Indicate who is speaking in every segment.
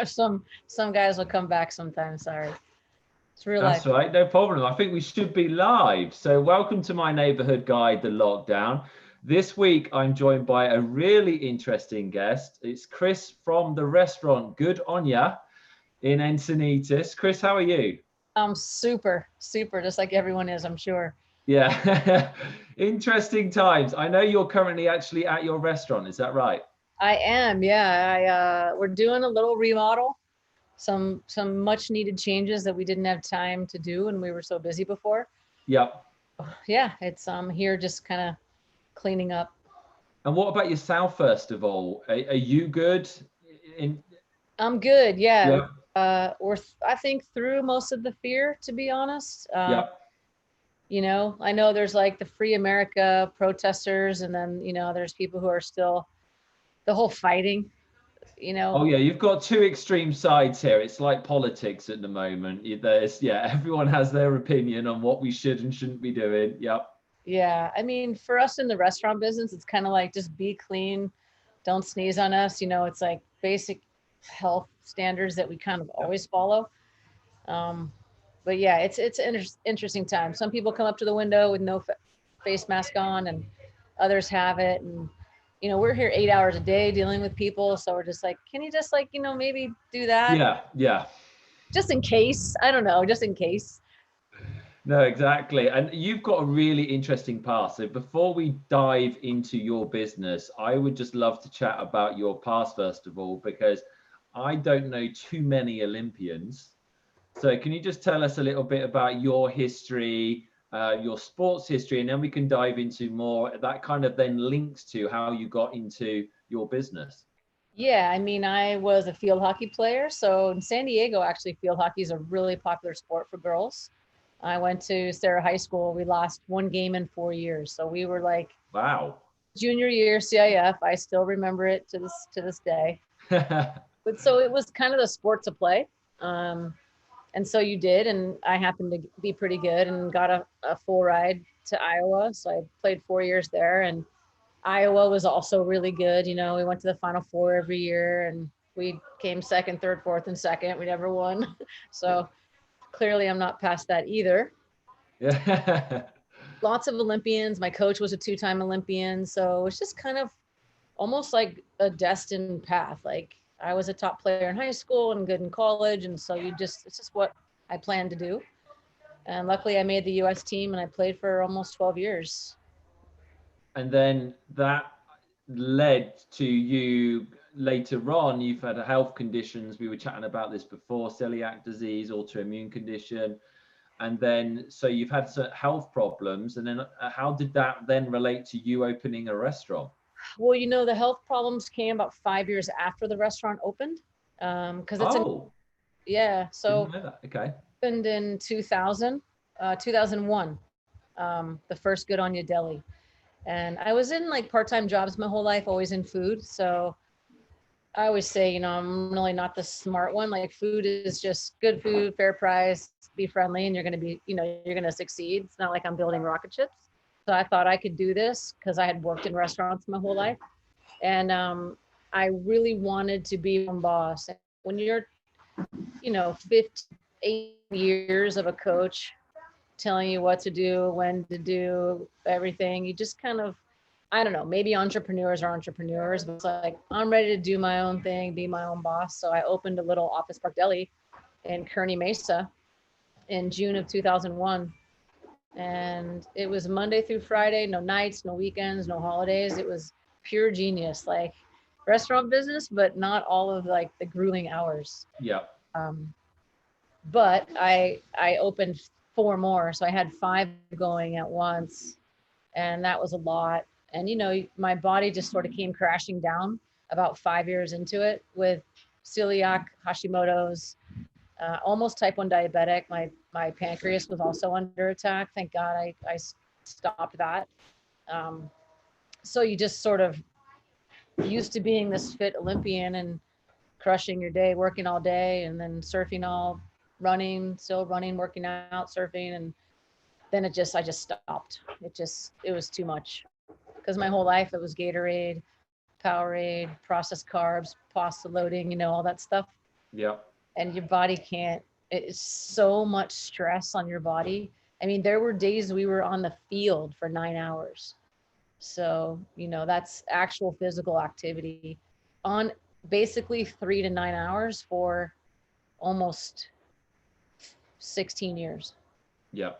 Speaker 1: some guys will come back sometimes. Sorry. It's real
Speaker 2: That's
Speaker 1: life.
Speaker 2: right, no problem. I think we should be live. So welcome to my neighborhood guide, The Lockdown. This week, I'm joined by a really interesting guest. It's Kris from the restaurant GOODONYA in Encinitas. Kris, how are you?
Speaker 1: I'm super, super, just like everyone is, I'm sure.
Speaker 2: Yeah, interesting times. I know you're currently actually at your restaurant. Is that right?
Speaker 1: I am, yeah. We're doing a little remodel, some much needed changes that we didn't have time to do and we were so busy before.
Speaker 2: Yep.
Speaker 1: Yeah, it's here just kind of cleaning up.
Speaker 2: And what about yourself, first of all? Are you good? In
Speaker 1: I'm good, yeah.
Speaker 2: Yeah,
Speaker 1: I think through most of the fear, to be honest.
Speaker 2: yep.
Speaker 1: I know there's like the Free America protesters, and then, there's people who are still the whole fighting, you
Speaker 2: Oh
Speaker 1: know.
Speaker 2: yeah, you've got two extreme sides here. It's like politics at the moment. There's everyone has their opinion on what we should and shouldn't be doing. Yep.
Speaker 1: Yeah. I mean, for us in the restaurant business, it's kind of like just be clean, don't sneeze on us. It's like basic health standards that we kind of
Speaker 2: Yep.
Speaker 1: always follow. Um, but yeah, it's an interesting time. Some people come up to the window with no face mask on, and others have it. And we're here 8 hours a day dealing with people, so we're just like, can you just like maybe do that
Speaker 2: Yeah, yeah.
Speaker 1: just in case? I don't know, just in case.
Speaker 2: No, exactly. And you've got a really interesting past. So before we dive into your business, I would just love to chat about your past first of all, because I don't know too many Olympians. So can you just tell us a little bit about your history, your sports history, and then we can dive into more that kind of then links to how you got into your business.
Speaker 1: Yeah, I mean, I was a field hockey player. So in San Diego, actually, field hockey is a really popular sport for girls. I went to Sarah High School. We lost one game in 4 years. So we were like
Speaker 2: Wow.
Speaker 1: junior year CIF. I still remember it to this day. But so it was kind of the sport to play. Um, and so you did, and I happened to be pretty good and got a full ride to Iowa. So I played 4 years there, and Iowa was also really good. We went to the Final Four every year, and we came second, third, fourth, and second. We never won. So clearly, I'm not past that either.
Speaker 2: Yeah.
Speaker 1: Lots of Olympians. My coach was a two-time Olympian. So it's just kind of almost like a destined path. Like I was a top player in high school and good in college. And so it's just what I planned to do. And luckily I made the US team and I played for almost 12 years.
Speaker 2: And then that led to you later on. You've had health conditions. We were chatting about this before: celiac disease, autoimmune condition. And then, so you've had some health problems. And then, how did that then relate to you opening a restaurant?
Speaker 1: Well, the health problems came about 5 years after the restaurant opened. Because
Speaker 2: Oh,
Speaker 1: yeah.
Speaker 2: didn't
Speaker 1: So
Speaker 2: know that. Okay.
Speaker 1: opened in 2001, the first GOODONYA deli. And I was in like part-time jobs my whole life, always in food. So I always say, I'm really not the smart one. Like food is just good food, fair price, be friendly, and you're going to be, you're going to succeed. It's not like I'm building rocket ships. So I thought I could do this because I had worked in restaurants my whole life. And I really wanted to be my own boss. When you're, 58 years of a coach telling you what to do, when to do everything, you just kind of, I don't know, maybe entrepreneurs are entrepreneurs, but it's like, I'm ready to do my own thing, be my own boss. So I opened a little Office Park Deli in Kearney Mesa in June of 2001. And it was Monday through Friday, no nights, no weekends, no holidays. It was pure genius, like restaurant business, but not all of like the grueling hours.
Speaker 2: Yeah.
Speaker 1: Um, but I opened four more, so I had five going at once, and that was a lot. And my body just sort of came crashing down about 5 years into it with celiac, Hashimoto's, almost type 1 diabetic. My pancreas was also under attack. Thank God I stopped that. Um, so you just sort of used to being this fit Olympian and crushing your day, working all day, and then surfing still running, working out, surfing. And then I just stopped. It was too much because my whole life it was Gatorade, Powerade, processed carbs, pasta loading, all that stuff.
Speaker 2: Yeah.
Speaker 1: and your body can't, it's so much stress on your body. I mean, there were days we were on the field for 9 hours. So, that's actual physical activity on basically 3 to 9 hours for almost 16 years.
Speaker 2: Yeah. And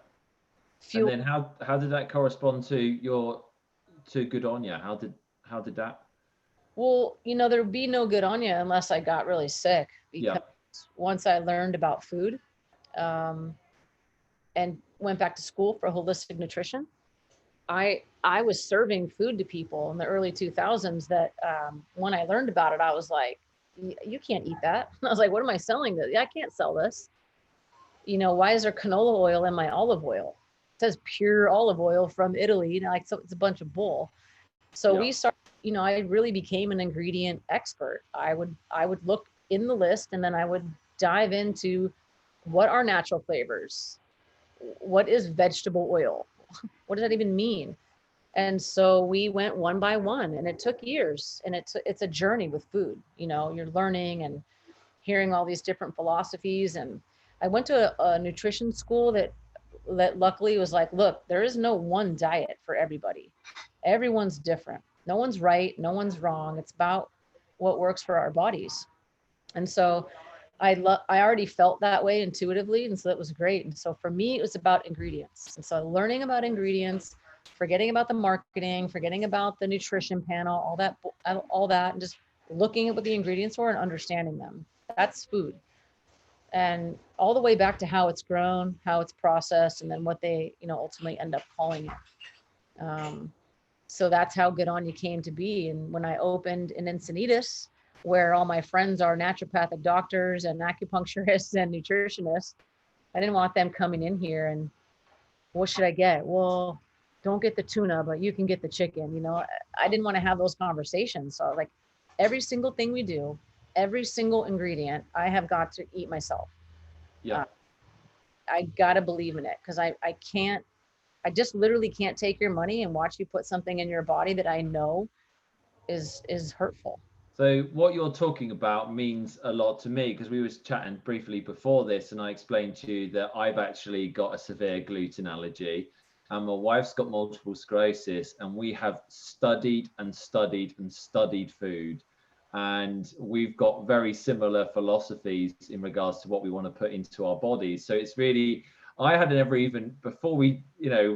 Speaker 1: Fuel.
Speaker 2: then how did that correspond to GOODONYA? How did that?
Speaker 1: Well, there would be no good on you unless I got really sick,
Speaker 2: Yeah.
Speaker 1: because once I learned about food, um, and went back to school for holistic nutrition, I was serving food to people in the early 2000s that, when I learned about it, I was like, you can't eat that. I was like, what am I selling this? Yeah, I can't sell this. Why is there canola oil in my olive oil? It says pure olive oil from Italy. Like, so it's a bunch of bull. So
Speaker 2: Yeah.
Speaker 1: we started, I really became an ingredient expert. I would look in the list, and then I would dive into what are natural flavors? What is vegetable oil? What does that even mean? And so we went one by one, and it took years, and it's a journey with food. You're learning and hearing all these different philosophies. And I went to a nutrition school that luckily was like, look, there is no one diet for everybody. Everyone's different. No one's right, no one's wrong. It's about what works for our bodies. And so I already felt that way intuitively, and so that was great. And so for me, it was about ingredients. And so learning about ingredients, forgetting about the marketing, forgetting about the nutrition panel, all that, and just looking at what the ingredients were and understanding them. That's food. And all the way back to how it's grown, how it's processed, and then what they, ultimately end up calling it. So that's how Good On You came to be. And when I opened in Encinitas, where all my friends are naturopathic doctors and acupuncturists and nutritionists, I didn't want them coming in here and, what should I get? Well, don't get the tuna, but you can get the chicken. I didn't want to have those conversations. So like, every single thing we do, every single ingredient, I have got to eat myself.
Speaker 2: Yeah.
Speaker 1: Uh, I got to believe in it, because I can't, I just literally can't take your money and watch you put something in your body that I know is hurtful.
Speaker 2: So what you're talking about means a lot to me, because we was chatting briefly before this, and I explained to you that I've actually got a severe gluten allergy, and my wife's got multiple sclerosis, and we have studied and studied and studied food, and we've got very similar philosophies in regards to what we want to put into our bodies. So it's really, I had never even, before we,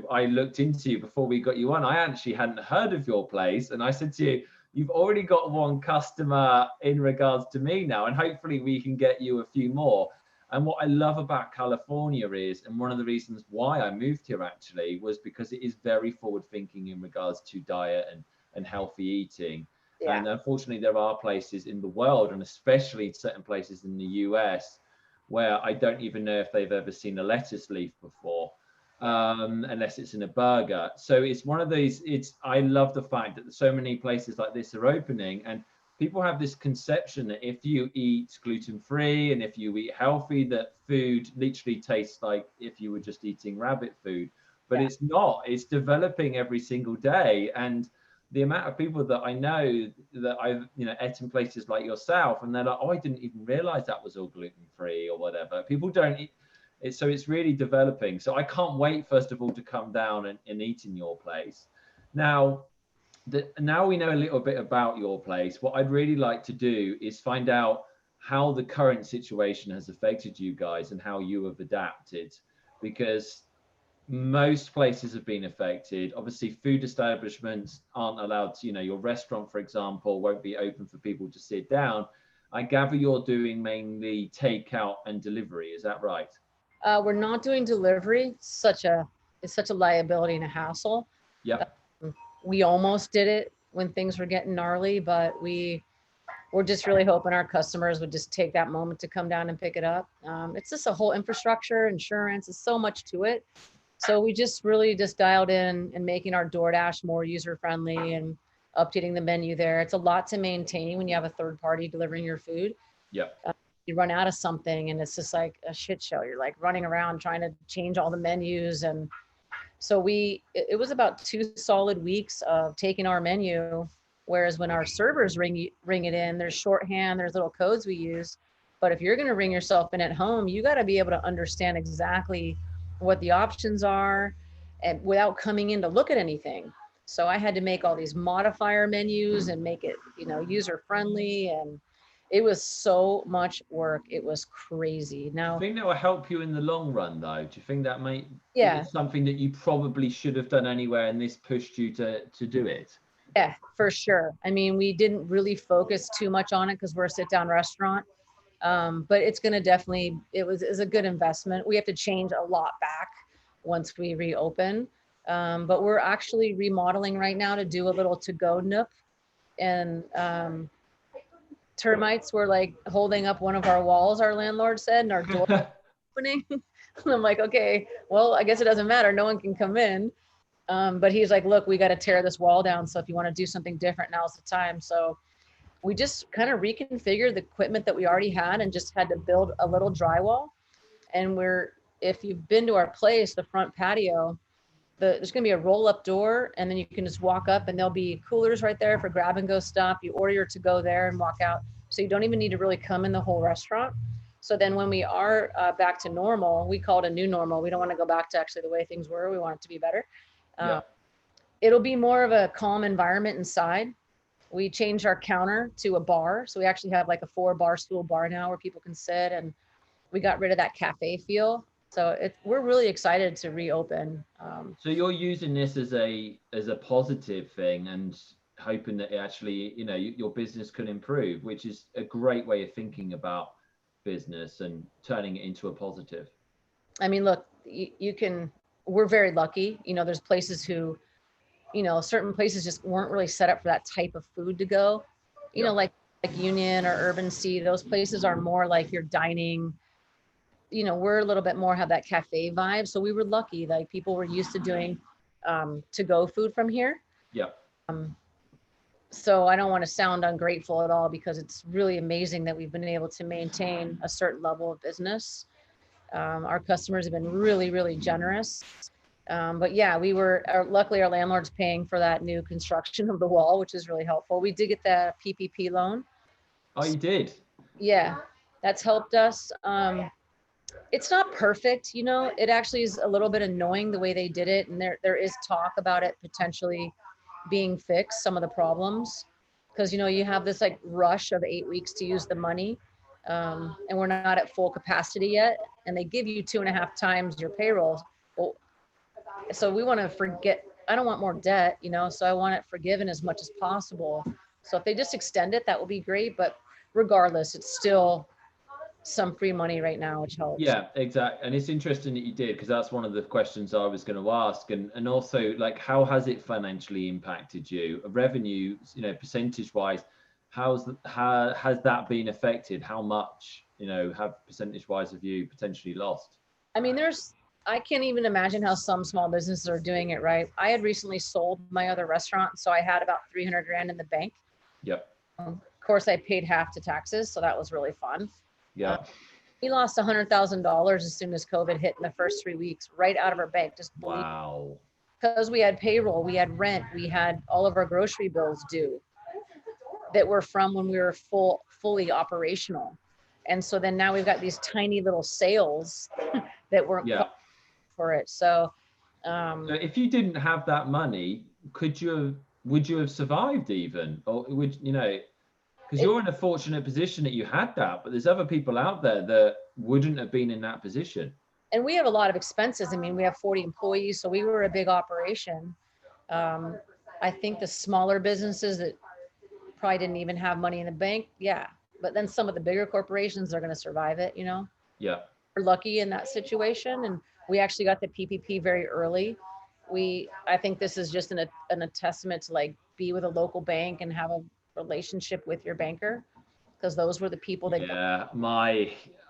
Speaker 2: I looked into you before we got you on, I actually hadn't heard of your place, and I said to you, you've already got one customer in regards to me now, and hopefully we can get you a few more. And what I love about California is, and one of the reasons why I moved here actually, was because it is very forward thinking in regards to diet and healthy eating.
Speaker 1: Yeah.
Speaker 2: And unfortunately, there are places in the world, and especially certain places in the US, where I don't even know if they've ever seen a lettuce leaf before, unless it's in a burger. So it's one of these, I love the fact that so many places like this are opening, and people have this conception that if you eat gluten-free and if you eat healthy, that food literally tastes like if you were just eating rabbit food. But
Speaker 1: Yeah.
Speaker 2: it's not. It's developing every single day. And the amount of people that I know that I've ate in places like yourself, and they're like, oh, I didn't even realize that was all gluten-free or whatever. People don't eat. So it's really developing. So I can't wait, first of all, to come down and eat in your place. Now, now we know a little bit about your place. What I'd really like to do is find out how the current situation has affected you guys and how you have adapted, because most places have been affected. Obviously, food establishments aren't allowed to, your restaurant, for example, won't be open for people to sit down. I gather you're doing mainly takeout and delivery. Is that right?
Speaker 1: We're not doing delivery. It's such a liability and a hassle.
Speaker 2: Yep.
Speaker 1: We almost did it when things were getting gnarly, but we're just really hoping our customers would just take that moment to come down and pick it up. It's just a whole infrastructure, insurance, there's so much to it. So we just really just dialed in and making our DoorDash more user friendly and updating the menu there. It's a lot to maintain when you have a third party delivering your food.
Speaker 2: Yep.
Speaker 1: You run out of something and it's just like a shit show. You're like running around trying to change all the menus. And so it was about 2 solid weeks of taking our menu. Whereas when our servers ring it in, there's shorthand, there's little codes we use. But if you're going to ring yourself in at home, you got to be able to understand exactly what the options are and without coming in to look at anything. So I had to make all these modifier menus and make it, user friendly. And it was so much work. It was crazy.
Speaker 2: Do you
Speaker 1: Now,
Speaker 2: think that will help you in the long run, though? Do you think that is
Speaker 1: yeah,
Speaker 2: it something that you probably should have done anyway, and this pushed you to do it?
Speaker 1: yeah, for sure. I mean, we didn't really focus too much on it because we're a sit down restaurant. But it's going to definitely, is a good investment. We have to change a lot back once we reopen. But we're actually remodeling right now to do a little to-go nook. And termites were like holding up one of our walls, our landlord said, and our door opening. And I'm like, okay, well, I guess it doesn't matter. No one can come in. But he's like, look, we got to tear this wall down. So if you want to do something different, now's the time. So we just kind of reconfigured the equipment that we already had and just had to build a little drywall. And if you've been to our place, the front patio, there's going to be a roll up door, and then you can just walk up and there'll be coolers right there for grab and go stuff. You order your to go there and walk out. So you don't even need to really come in the whole restaurant. So then when we are back to normal, we call it a new normal. We don't want to go back to actually the way things were. We want it to be better.
Speaker 2: Yeah.
Speaker 1: It'll be more of a calm environment inside. We changed our counter to a bar. So we actually have like a 4-bar stool bar now where people can sit, and we got rid of that cafe feel. So we're really excited to reopen.
Speaker 2: So you're using this as a positive thing and hoping that it actually, your business can improve, which is a great way of thinking about business and turning it into a positive.
Speaker 1: I mean, look, we're very lucky. There's places who, certain places just weren't really set up for that type of food to go, like Union or Urban Sea. Those places are more like you're dining. We're a little bit more have that cafe vibe. So we were lucky, like people were used to doing to go food from here.
Speaker 2: Yeah.
Speaker 1: So I don't want to sound ungrateful at all, because it's really amazing that we've been able to maintain a certain level of business. Our customers have been really, really generous. But yeah, luckily our landlord's paying for that new construction of the wall, which is really helpful. We did get the PPP loan.
Speaker 2: Oh, you did?
Speaker 1: Yeah, that's helped us. It's not perfect, it actually is a little bit annoying the way they did it. And there is talk about it potentially being fixed, some of the problems, because, you have this like rush of 8 weeks to use the money. And we're not at full capacity yet. And they give you 2.5 times your payroll. Well, so we want to I don't want more debt, so I want it forgiven as much as possible. So if they just extend it, that will be great. But regardless, it's still some free money right now, which helps.
Speaker 2: Yeah, exactly. And it's interesting that you did, because that's one of the questions I was going to ask. And also, like, how has it financially impacted you? Revenue, percentage wise, how has that been affected? How much, have percentage wise of you potentially lost?
Speaker 1: I mean, I can't even imagine how some small businesses are doing it, right? I had recently sold my other restaurant, so I had about 300 grand in the bank.
Speaker 2: Yep.
Speaker 1: Of course, I paid half to taxes, so that was really fun.
Speaker 2: Yeah.
Speaker 1: We lost $100,000 as soon as COVID hit in the first 3 weeks, right out of our bank. Just
Speaker 2: wow.
Speaker 1: Because we had payroll, we had rent, we had all of our grocery bills due that were from when we were fully operational. And so then now we've got these tiny little sales that weren't for it. So
Speaker 2: if you didn't have that money, would you have survived even? Or would, because you're in a fortunate position that you had that, but there's other people out there that wouldn't have been in that position.
Speaker 1: And we have a lot of expenses. I mean, we have 40 employees, so we were a big operation. I think the smaller businesses that probably didn't even have money in the bank, yeah. But then some of the bigger corporations are going to survive it,
Speaker 2: Yeah.
Speaker 1: We're lucky in that situation, and we actually got the PPP very early. I think this is just a testament to like be with a local bank and have a relationship with your banker, because those were the people that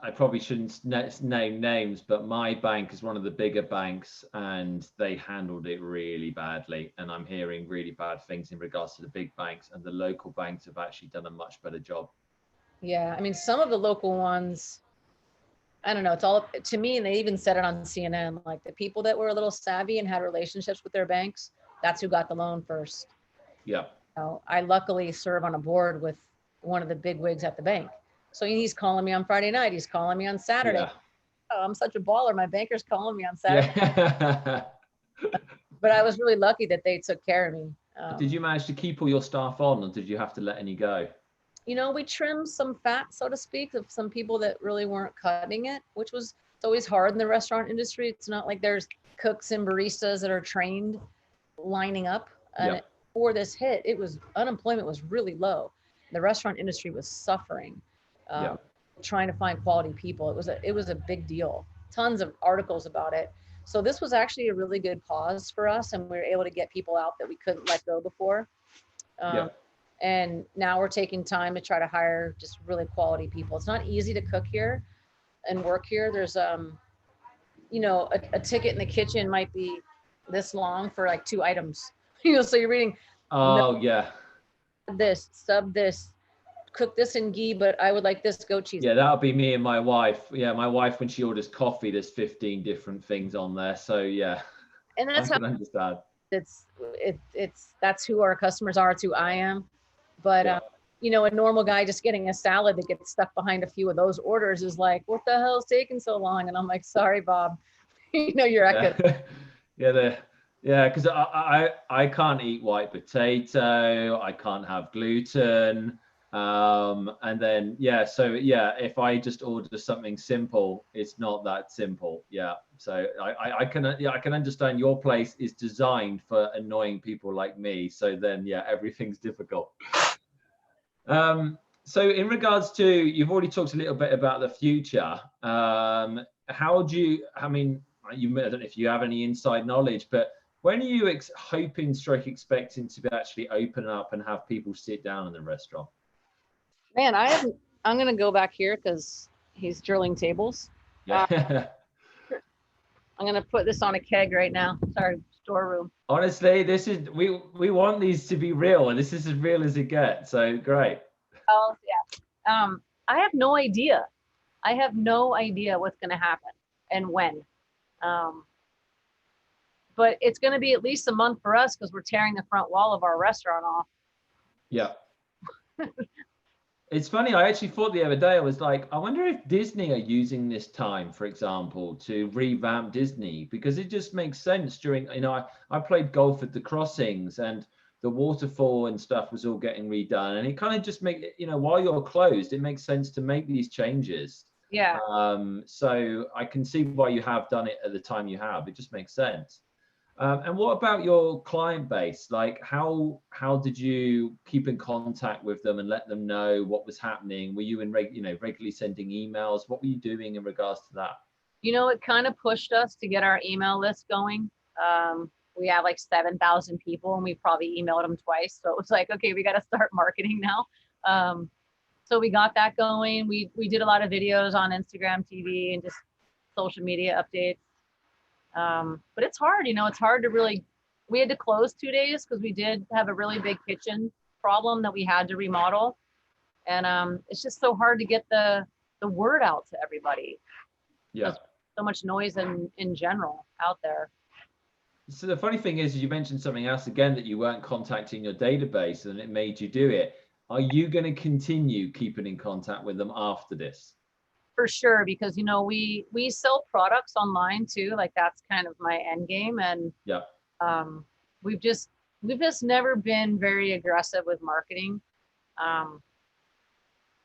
Speaker 2: I probably shouldn't name names, but my bank is one of the bigger banks, and they handled it really badly, and I'm hearing really bad things in regards to the big banks, and the local banks have actually done a much better job.
Speaker 1: Yeah, I mean, some of the local ones, I don't know, it's all to me, and they even said it on CNN, like the people that were a little savvy and had relationships with their banks, that's who got the loan first.
Speaker 2: Yeah.
Speaker 1: I luckily serve on a board with one of the big wigs at the bank. So he's calling me on Friday night. He's calling me on Saturday.
Speaker 2: Yeah.
Speaker 1: Oh, I'm such a baller. My banker's calling me on Saturday.
Speaker 2: Yeah.
Speaker 1: But I was really lucky that they took care of me.
Speaker 2: Did you manage to keep all your staff on, or did you have to let any go?
Speaker 1: You know, we trimmed some fat, so to speak, of some people that really weren't cutting it, which was, it's always hard in the restaurant industry. It's not like there's cooks and baristas that are trained lining up. And
Speaker 2: Yeah.
Speaker 1: before this hit, it was, unemployment was really low. The restaurant industry was suffering,
Speaker 2: Yeah.
Speaker 1: trying to find quality people. It was a big deal. Tons of articles about it. So this was actually a really good pause for us, and we were able to get people out that we couldn't let go before.
Speaker 2: Yeah.
Speaker 1: And now we're taking time to try to hire just really quality people. It's not easy to cook here and work here. There's you know, a ticket in the kitchen might be this long for like 2 items. You know, so you're reading,
Speaker 2: Oh, yeah.
Speaker 1: this, sub this, cook this in ghee, but I would like this goat cheese.
Speaker 2: Yeah, that'll be me and my wife. Yeah, my wife, when she orders coffee, there's 15 different things on there. So yeah,
Speaker 1: And
Speaker 2: I
Speaker 1: that's how
Speaker 2: can understand.
Speaker 1: it's that's who our customers are. It's who I am. But
Speaker 2: Yeah.
Speaker 1: you know, a normal guy just getting a salad that gets stuck behind a few of those orders is like, what the hell is taking so long? And I'm like, sorry, Bob. You know, you're at good.
Speaker 2: Yeah, yeah, because I can't eat white potato. I can't have gluten. And then yeah, so yeah, if I just order something simple, it's not that simple. Yeah, so I can understand your place is designed for annoying people like me. So then yeah, everything's difficult. So in regards to, you've already talked a little bit about the future. How do you, I mean, I don't know if you have any inside knowledge, but when are you hoping stroke expecting to be actually open up and have people sit down in the restaurant?
Speaker 1: Man, I'm gonna go back here because he's drilling tables.
Speaker 2: Yeah.
Speaker 1: I'm gonna put this on a keg right now. Sorry, storeroom.
Speaker 2: Honestly, this is, we want these to be real, and this is as real as it gets. So great.
Speaker 1: Oh yeah. I have no idea. I have no idea what's gonna happen and when. But it's gonna be at least a month for us because we're tearing the front wall of our restaurant off.
Speaker 2: Yeah. It's funny, I actually thought the other day, I was like, I wonder if Disney are using this time, for example, to revamp Disney, because it just makes sense during, you know, I played golf at the crossings and the waterfall and stuff was all getting redone. And it kind of just makes, you know, while you're closed, it makes sense to make these changes.
Speaker 1: Yeah.
Speaker 2: So I can see why you have done it at the time you have. It just makes sense. And what about your client base? Like, how did you keep in contact with them and let them know what was happening? Were you regularly sending emails? What were you doing in regards to that?
Speaker 1: You know, it kind of pushed us to get our email list going. We have like 7,000 people and we probably emailed them twice. So it was like, okay, we got to start marketing now. So we got that going. We did a lot of videos on Instagram TV and just social media updates. But it's hard, you know, it's hard to really, we had to close 2 days because we did have a really big kitchen problem that we had to remodel. And it's just so hard to get the word out to everybody.
Speaker 2: Yeah.
Speaker 1: So much noise in general out there.
Speaker 2: So the funny thing is, you mentioned something else again, that you weren't contacting your database and it made you do it. Are you going to continue keeping in contact with them after this?
Speaker 1: For sure, because you know we sell products online too. Like that's kind of my end game, and
Speaker 2: yeah,
Speaker 1: we've just never been very aggressive with marketing.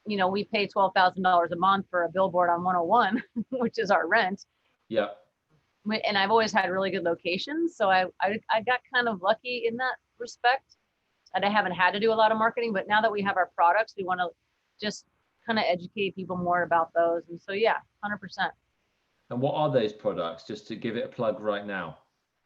Speaker 1: You know, we pay $12,000 a month for a billboard on 101, which is our rent.
Speaker 2: Yeah.
Speaker 1: And I've always had really good locations, so I got kind of lucky in that respect, and I haven't had to do a lot of marketing. But now that we have our products, we want to just kind of educate people more about those. And so, yeah, 100%.
Speaker 2: And what are those products, just to give it a plug right now?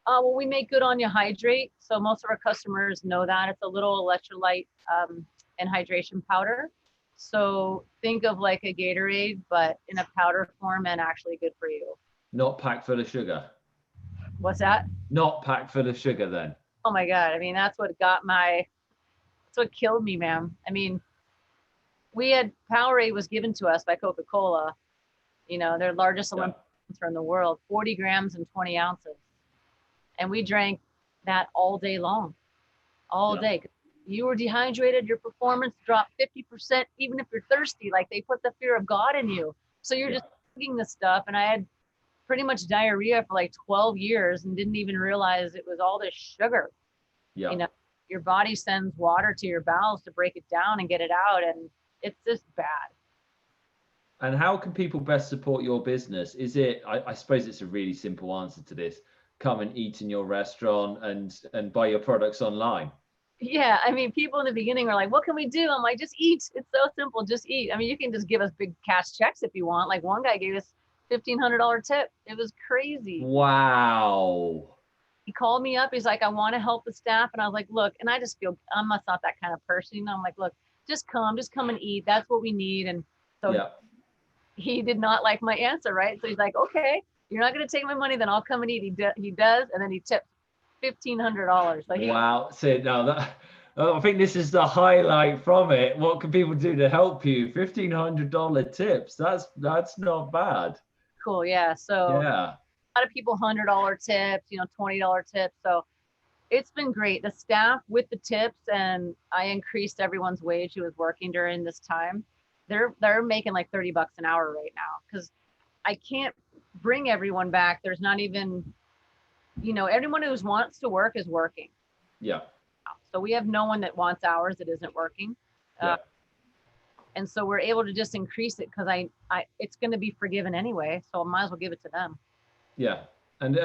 Speaker 1: Well, we make GOODONYA Hydrate. So most of our customers know that. It's a little electrolyte and hydration powder. So think of like a Gatorade, but in a powder form and actually good for you.
Speaker 2: Not packed full of sugar.
Speaker 1: What's that?
Speaker 2: Not packed full of sugar then.
Speaker 1: Oh my God. I mean, that's what killed me, man. I mean, Powerade was given to us by Coca-Cola, you know, their largest Olympic sponsor in the world, 40 grams and 20 ounces. And we drank that all day long, all day. you were dehydrated, your performance dropped 50%, even if you're thirsty. Like they put the fear of God in you. So you're just eating this stuff. And I had pretty much diarrhea for like 12 years and didn't even realize it was all this sugar.
Speaker 2: Yeah.
Speaker 1: You know, your body sends water to your bowels to break it down and get it out. And it's just bad.
Speaker 2: And how can people best support your business? Is it, I suppose it's a really simple answer to this. Come and eat in your restaurant and buy your products online.
Speaker 1: Yeah, I mean, people in the beginning were like, what can we do? I'm like, just eat. It's so simple. Just eat. I mean, you can just give us big cash checks if you want. Like one guy gave us $1,500 tip. It was crazy.
Speaker 2: Wow.
Speaker 1: He called me up. He's like, I want to help the staff. And I was like, look, and I just feel I'm not that kind of person. You know, I'm like, look, just come and eat. That's what we need. And so he did not like my answer, right? So he's like, okay, you're not going to take my money, then I'll come and eat. He does. And then he tipped $1,500. Like,
Speaker 2: wow. So now that, I think this is the highlight from it. What can people do to help you? $1,500 tips. That's not bad.
Speaker 1: Cool. Yeah. So
Speaker 2: yeah.
Speaker 1: A lot of people $100 tips, you know, $20 tips. So it's been great. The staff with the tips, and I increased everyone's wage who was working during this time. They're making like $30 an hour right now because I can't bring everyone back. There's not even, you know, everyone who wants to work is working.
Speaker 2: Yeah.
Speaker 1: So we have no one that wants hours that isn't working. And so we're able to just increase it because it's going to be forgiven anyway. So I might as well give it to them.
Speaker 2: Yeah. And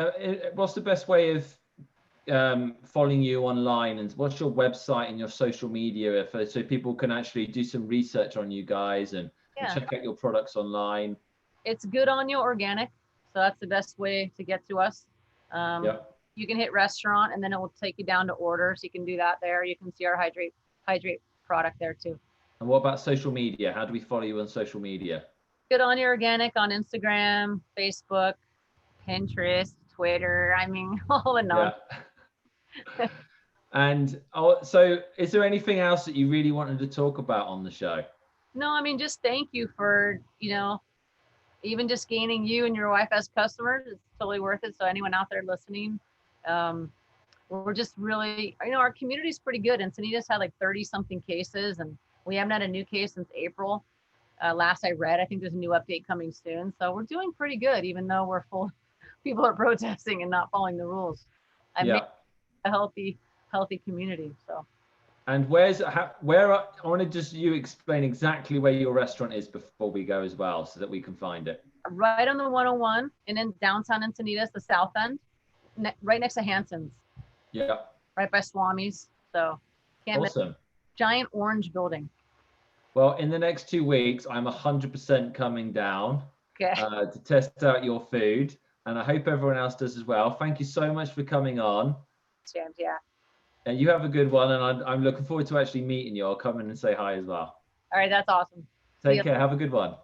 Speaker 2: what's the best way of following you online, and what's your website and your social media so people can actually do some research on you guys and check out your products online?
Speaker 1: It's GOODONYA Organic. So that's the best way to get to us. You can hit restaurant and then it will take you down to order. So you can do that there. You can see our hydrate product there too.
Speaker 2: And what about social media? How do we follow you on social media?
Speaker 1: GOODONYA Organic on Instagram, Facebook, Pinterest, Twitter. I mean, all the nonsense.
Speaker 2: And so is there anything else that you really wanted to talk about on the show?
Speaker 1: No, I mean, just thank you for, you know, even just gaining you and your wife as customers. It's totally worth it. So anyone out there listening, we're just really, you know, our community is pretty good. Encinitas had like 30 something cases and we haven't had a new case since April. Last I read, I think there's a new update coming soon. So we're doing pretty good, even though we're full, people are protesting and not following the rules. I made a healthy community. So. And
Speaker 2: where I want to just you explain exactly where your restaurant is before we go as well, so that we can find it.
Speaker 1: Right on the 101 in downtown Encinitas, the south end, right next to Hanson's.
Speaker 2: Yeah.
Speaker 1: Right by Swami's. So
Speaker 2: awesome.
Speaker 1: Giant orange building.
Speaker 2: Well, in the next 2 weeks, I'm 100% coming down to test out your food, and I hope everyone else does as well. Thank you so much for coming on.
Speaker 1: James, yeah.
Speaker 2: And you have a good one, and I'm looking forward to actually meeting you. I'll come in and say hi as well.
Speaker 1: All right, that's awesome.
Speaker 2: Take care. Have a good one.